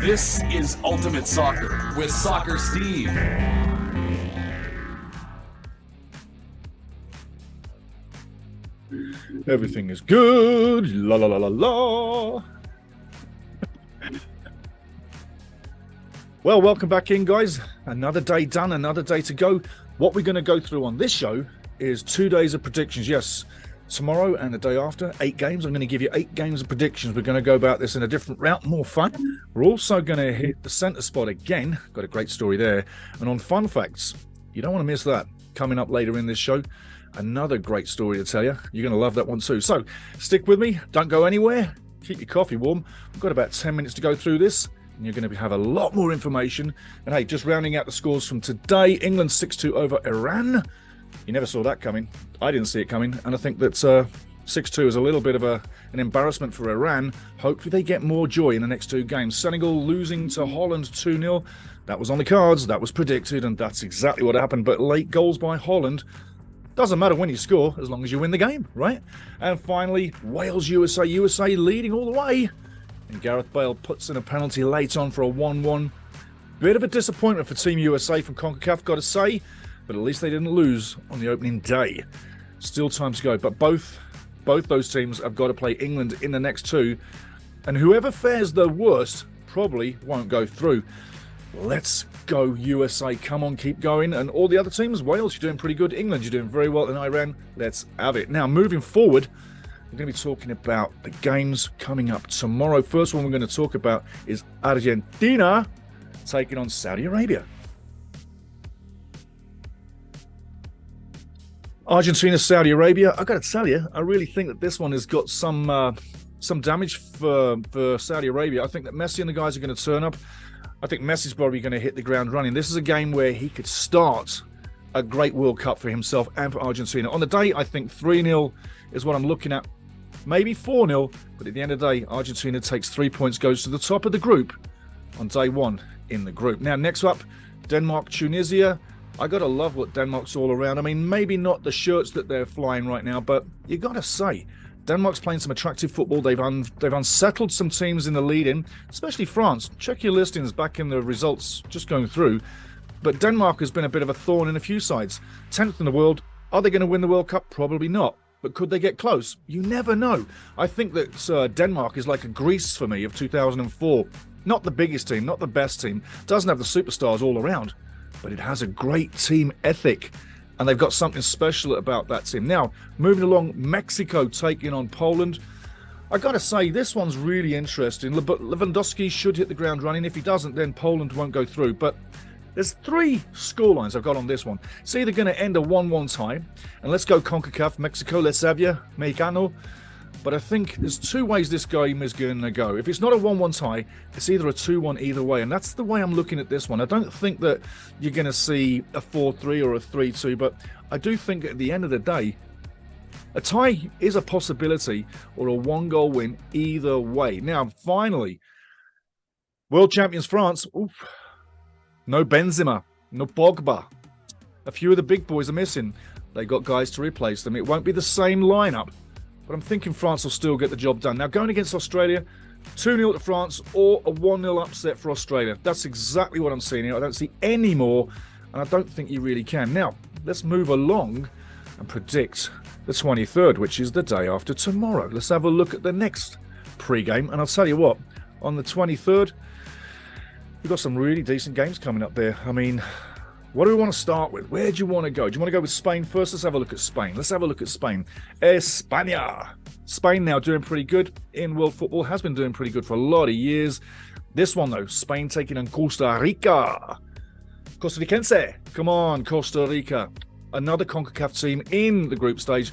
This is Ultimate Soccer with Soccer Steve. Everything is good. La la la la la. Well, welcome back in, guys. Another day done, another day to go. What we're going to go through on this show is 2 days of predictions. Yes, tomorrow and the day after, 8 games. I'm going to give you 8 games of predictions. We're going to go about this in a different route, more fun. We're also going to hit the centre spot again. Got a great story there. And on fun facts, you don't want to miss that. Coming up later in this show, another great story to tell you. You're going to love that one too. So stick with me. Don't go anywhere. Keep your coffee warm. We've got about 10 minutes to go through this. And you're going to have a lot more information. And hey, just rounding out the scores from today, England 6-2 over Iran. You never saw that coming. I didn't see it coming. And I think that 6-2 is a little bit of an embarrassment for Iran. Hopefully they get more joy in the next 2 games. Senegal losing to Holland 2-0. That was on the cards. That was predicted. And that's exactly what happened. But late goals by Holland. Doesn't matter when you score, as long as you win the game, right? And finally, Wales, USA leading all the way. And Gareth Bale puts in a penalty late on for a 1-1. Bit of a disappointment for Team USA from CONCACAF, got to say. But at least they didn't lose on the opening day. Still time to go. But both those teams have got to play England in the next 2. And whoever fares the worst probably won't go through. Let's go, USA. Come on, keep going. And all the other teams, Wales, you're doing pretty good. England, you're doing very well. And Iran, let's have it. Now, moving forward, we're going to be talking about the games coming up tomorrow. First one we're going to talk about is Argentina taking on Saudi Arabia. Argentina, Saudi Arabia. I've got to tell you, I really think that this one has got some damage for Saudi Arabia. I think that Messi and the guys are going to turn up. I think Messi's probably going to hit the ground running. This is a game where he could start a great World Cup for himself and for Argentina. On the day, I think 3-0 is what I'm looking at. Maybe 4-0, but at the end of the day, Argentina takes 3 points, goes to the top of the group on day 1 in the group. Now, next up, Denmark, Tunisia. I got to love what Denmark's all around. I mean, maybe not the shirts that they're flying right now, but you got to say, Denmark's playing some attractive football. They've unsettled some teams in the lead-in, especially France. Check your listings back in the results just going through. But Denmark has been a bit of a thorn in a few sides. 10th in the world. Are they going to win the World Cup? Probably not. But could they get close? You never know. I think that Denmark is like a Greece for me of 2004. Not the biggest team, not the best team. Doesn't have the superstars all around. But it has a great team ethic. And they've got something special about that team. Now, moving along, Mexico taking on Poland. I got to say, this one's really interesting. Lewandowski should hit the ground running. If he doesn't, then Poland won't go through. But there's 3 scorelines I've got on this one. It's either going to end a 1-1 tie. And let's go CONCACAF, Mexico, let's have you, Mexicano. But I think there's 2 ways this game is going to go. If it's not a 1-1 tie, it's either a 2-1 either way. And that's the way I'm looking at this one. I don't think that you're going to see a 4-3 or a 3-2. But I do think at the end of the day, a tie is a possibility or a 1-goal win either way. Now, finally, world champions France. Oof. No Benzema, no Pogba. A few of the big boys are missing. They got guys to replace them. It won't be the same lineup. But I'm thinking France will still get the job done. Now, going against Australia, 2-0 to France or a 1-0 upset for Australia. That's exactly what I'm seeing here. I don't see any more, and I don't think you really can. Now, let's move along and predict the 23rd, which is the day after tomorrow. Let's have a look at the next pre-game. And I'll tell you what, on the 23rd, we've got some really decent games coming up there. I mean, what do we want to start with? Where do you want to go? Do you want to go with Spain first? Let's have a look at Spain. España. Spain now doing pretty good in world football. Has been doing pretty good for a lot of years. This one, though, Spain taking on Costa Rica. Costa Ricense. Come on, Costa Rica. Another CONCACAF team in the group stage.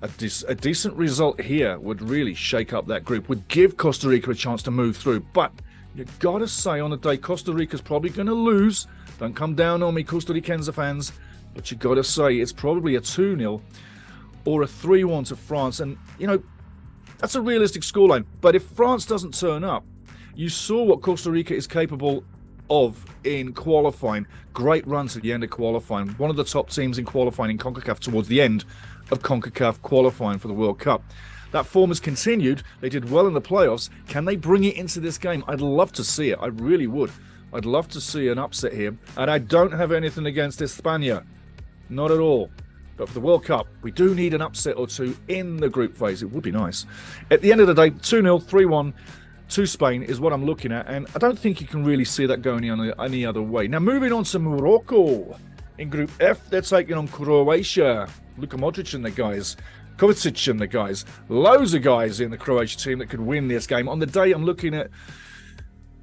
A decent result here would really shake up that group. Would give Costa Rica a chance to move through. But you got to say on the day, Costa Rica's probably going to lose. Don't come down on me, Costa Ricense fans. But you got to say it's probably a 2-0 or a 3-1 to France. And, you know, that's a realistic scoreline. But if France doesn't turn up, you saw what Costa Rica is capable of in qualifying. Great run to the end of qualifying. One of the top teams in qualifying in CONCACAF towards the end of CONCACAF qualifying for the World Cup. That form has continued. They did well in the playoffs. Can they bring it into this game? I'd love to see it. I really would. I'd love to see an upset here. And I don't have anything against España. Not at all. But for the World Cup, we do need an upset or two in the group phase. It would be nice. At the end of the day, 2-0, 3-1 to Spain is what I'm looking at. And I don't think you can really see that going any other way. Now, moving on to Morocco. In Group F, they're taking on Croatia. Luka Modric and the guys. Kovacic and the guys. Loads of guys in the Croatia team that could win this game. On the day, I'm looking at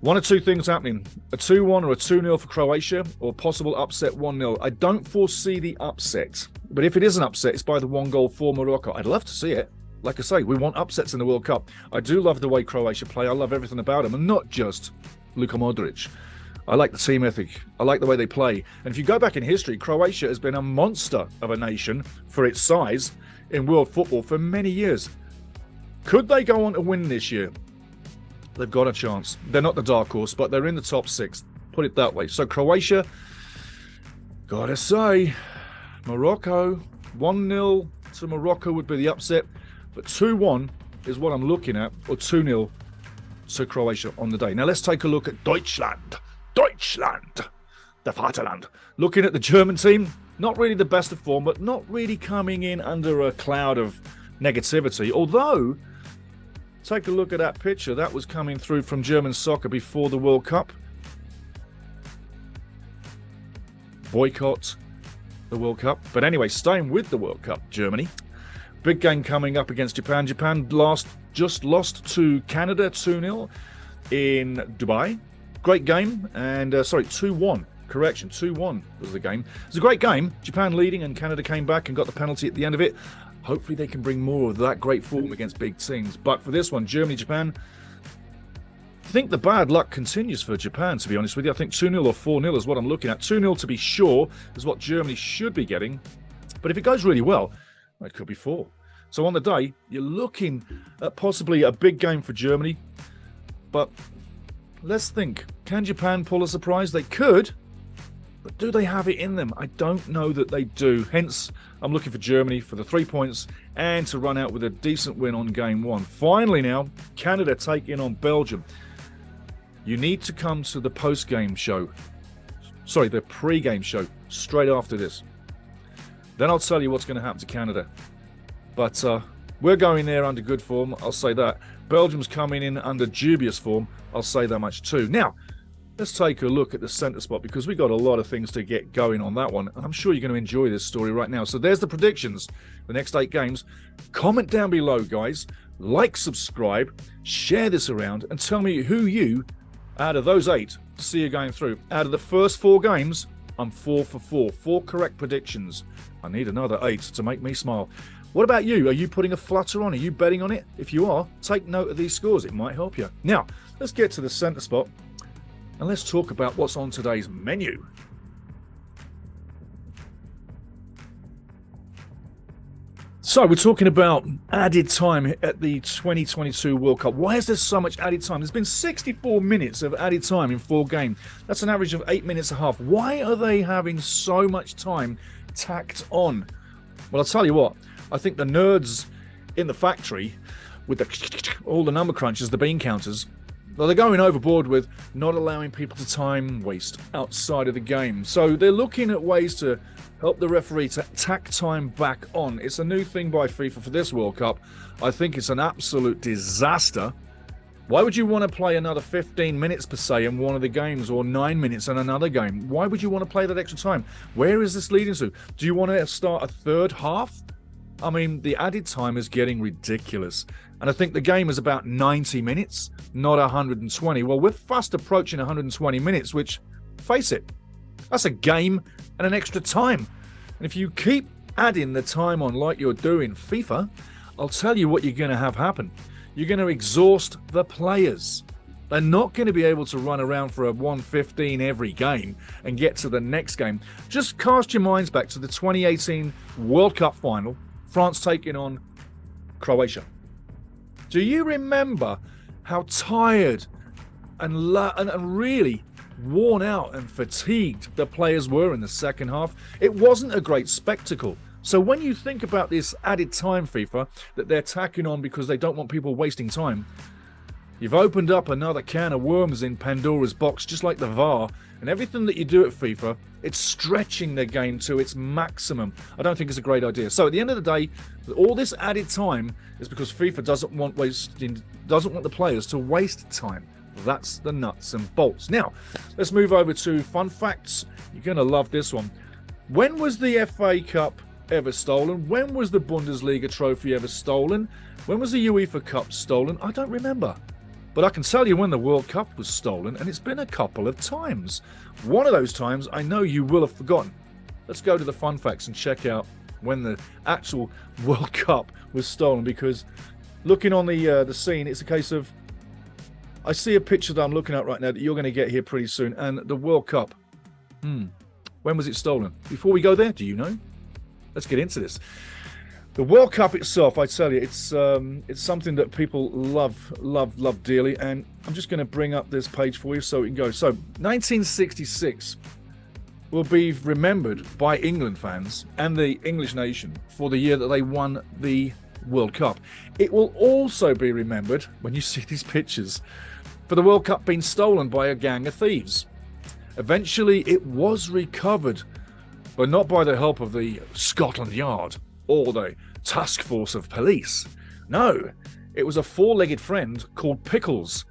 one or two things happening. A 2-1 or a 2-0 for Croatia, or possible upset 1-0. I don't foresee the upset. But if it is an upset, it's by the 1 goal for Morocco. I'd love to see it. Like I say, we want upsets in the World Cup. I do love the way Croatia play. I love everything about them, and not just Luka Modric. I like the team ethic. I like the way they play. And if you go back in history, Croatia has been a monster of a nation for its size in world football for many years. Could they go on to win this year? They've got a chance. They're not the dark horse, but they're in the top 6. Put it that way. So Croatia, gotta say, Morocco, 1-0 to Morocco would be the upset, but 2-1 is what I'm looking at, or 2-0 to Croatia on the day. Now let's take a look at Deutschland. Deutschland, the Vaterland. Looking at the German team, not really the best of form, but not really coming in under a cloud of negativity. Although, take a look at that picture. That was coming through from German soccer before the World Cup. Boycott the World Cup. But anyway, staying with the World Cup, Germany. Big game coming up against Japan. Japan just lost to Canada 2-0 in Dubai. Great game. And, 2-1. Correction, 2-1 was the game. It was a great game. Japan leading and Canada came back and got the penalty at the end of it. Hopefully they can bring more of that great form against big teams. But for this one, Germany, Japan, I think the bad luck continues for Japan, to be honest with you. I think 2-0 or 4-0 is what I'm looking at. 2-0 to be sure is what Germany should be getting. But if it goes really well, it could be 4. So on the day, you're looking at possibly a big game for Germany. But let's think. Can Japan pull a surprise? They could. But do they have it in them? I don't know that they do. Hence, I'm looking for Germany for the 3 points and to run out with a decent win on game 1. Finally now, Canada taking on Belgium. You need to come to the post-game show. Sorry, the pre-game show straight after this. Then I'll tell you what's going to happen to Canada. But we're going there under good form, I'll say that. Belgium's coming in under dubious form, I'll say that much too. Now, let's take a look at the centre spot because we got a lot of things to get going on that one. And I'm sure you're going to enjoy this story right now. So there's the predictions, the next 8 games. Comment down below, guys. Like, subscribe, share this around, and tell me who you, out of those 8, see you going through. Out of the first 4 games, I'm 4 for 4. 4 correct predictions. I need another 8 to make me smile. What about you? Are you putting a flutter on? Are you betting on it? If you are, take note of these scores. It might help you. Now, let's get to the centre spot. And let's talk about what's on today's menu. So we're talking about added time at the 2022 World Cup. Why is there so much added time? There's been 64 minutes of added time in 4 games. That's an average of 8 minutes a half. Why are they having so much time tacked on? Well, I'll tell you what. I think the nerds in the factory with all the number crunchers, the bean counters, well, they're going overboard with not allowing people to time waste outside of the game. So they're looking at ways to help the referee to tack time back on. It's a new thing by FIFA for this World Cup. I think it's an absolute disaster. Why would you want to play another 15 minutes per se in one of the games, or 9 minutes in another game? Why would you want to play that extra time? Where is this leading to? Do you want to start a third half? I mean, the added time is getting ridiculous. And I think the game is about 90 minutes, not 120. Well, we're fast approaching 120 minutes, which, face it, that's a game and an extra time. And if you keep adding the time on like you're doing FIFA, I'll tell you what you're going to have happen. You're going to exhaust the players. They're not going to be able to run around for a 1:15 every game and get to the next game. Just cast your minds back to the 2018 World Cup final, France taking on Croatia. Do you remember how tired and really worn out and fatigued the players were in the second half. It wasn't a great spectacle. So when you think about this added time, FIFA, that they're tacking on because they don't want people wasting time, you've opened up another can of worms in Pandora's box, just like the VAR. And everything that you do at FIFA, it's stretching the game to its maximum. I don't think it's a great idea. So at the end of the day, all this added time is because FIFA doesn't want the players to waste time. That's the nuts and bolts. Now, let's move over to fun facts. You're going to love this one. When was the FA Cup ever stolen? When was the Bundesliga trophy ever stolen? When was the UEFA Cup stolen? I don't remember. But I can tell you when the World Cup was stolen, and it's been a couple of times. One of those times I know you will have forgotten. Let's go to the fun facts and check out when the actual World Cup was stolen, because looking on the scene, it's a case of, I see a picture that I'm looking at right now that you're going to get here pretty soon, and the World Cup. When was it stolen? Before we go there, do you know? Let's get into this. The World Cup itself, I tell you, it's something that people love dearly, and I'm just going to bring up this page for you so we can go. So, 1966 will be remembered by England fans and the English nation for the year that they won the World Cup. It will also be remembered when you see these pictures for the World Cup being stolen by a gang of thieves. Eventually, it was recovered, but not by the help of the Scotland Yard or the task force of police. No, it was a four-legged friend called Pickles,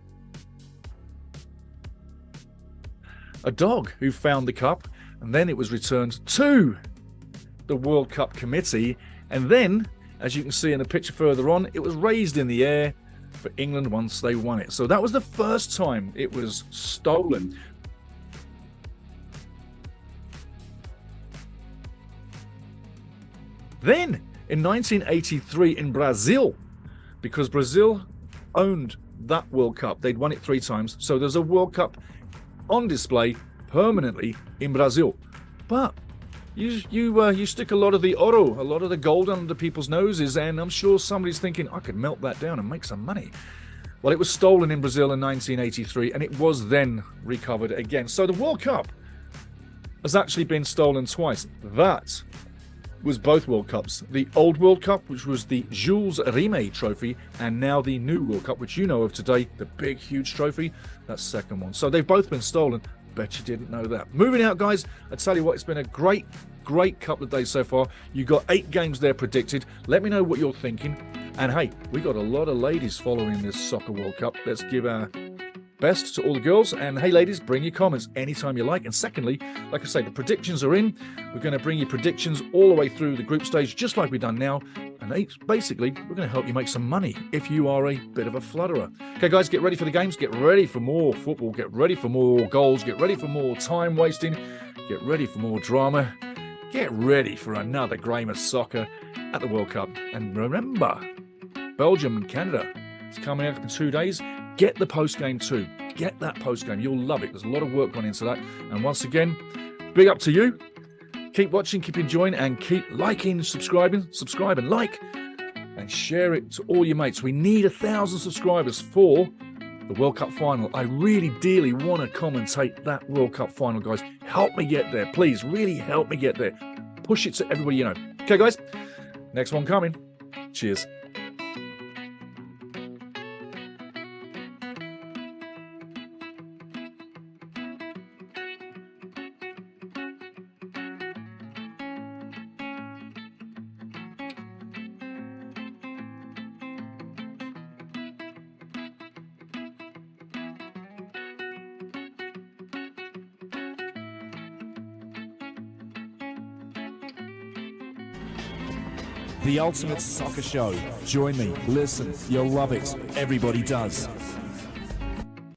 a dog who found the cup, and then it was returned to the World Cup committee, and then, as you can see in the picture further on, it was raised in the air for England once they won it. So that was the first time it was stolen. Then, in 1983 in Brazil, because Brazil owned that World Cup, they'd won it 3 times, so there's a World Cup on display permanently in Brazil. But you stick a lot of the oro, a lot of the gold under people's noses, and I'm sure somebody's thinking, I could melt that down and make some money. Well, it was stolen in Brazil in 1983, and it was then recovered again. So the World Cup has actually been stolen twice. That was both World Cups. The old World Cup, which was the Jules Rimet trophy, and now the new World Cup, which you know of today, the big, huge trophy, that's the second one. So they've both been stolen. Bet you didn't know that. Moving out, guys, I tell you what, it's been a great couple of days so far. You got 8 games there predicted. Let me know what you're thinking. And hey, we got a lot of ladies following this Soccer World Cup. Let's give our best to all the girls. And hey, ladies, bring your comments anytime you like. And secondly, like I say, the predictions are in. We're going to bring you predictions all the way through the group stage, just like we've done now. And basically, we're going to help you make some money if you are a bit of a flutterer. Okay, guys, get ready for the games. Get ready for more football. Get ready for more goals. Get ready for more time wasting. Get ready for more drama. Get ready for another game of soccer at the World Cup. And remember, Belgium and Canada is coming up in 2 days. Get the post-game too. Get that post-game. You'll love it. There's a lot of work gone into that. And once again, big up to you. Keep watching, keep enjoying, and keep liking, subscribe and like, and share it to all your mates. We need 1,000 subscribers for the World Cup final. I really dearly want to commentate that World Cup final, guys. Help me get there. Please, really help me get there. Push it to everybody you know. Okay, guys, next one coming. Cheers. The Ultimate Soccer Show. Join me, listen, you'll love it. Everybody does.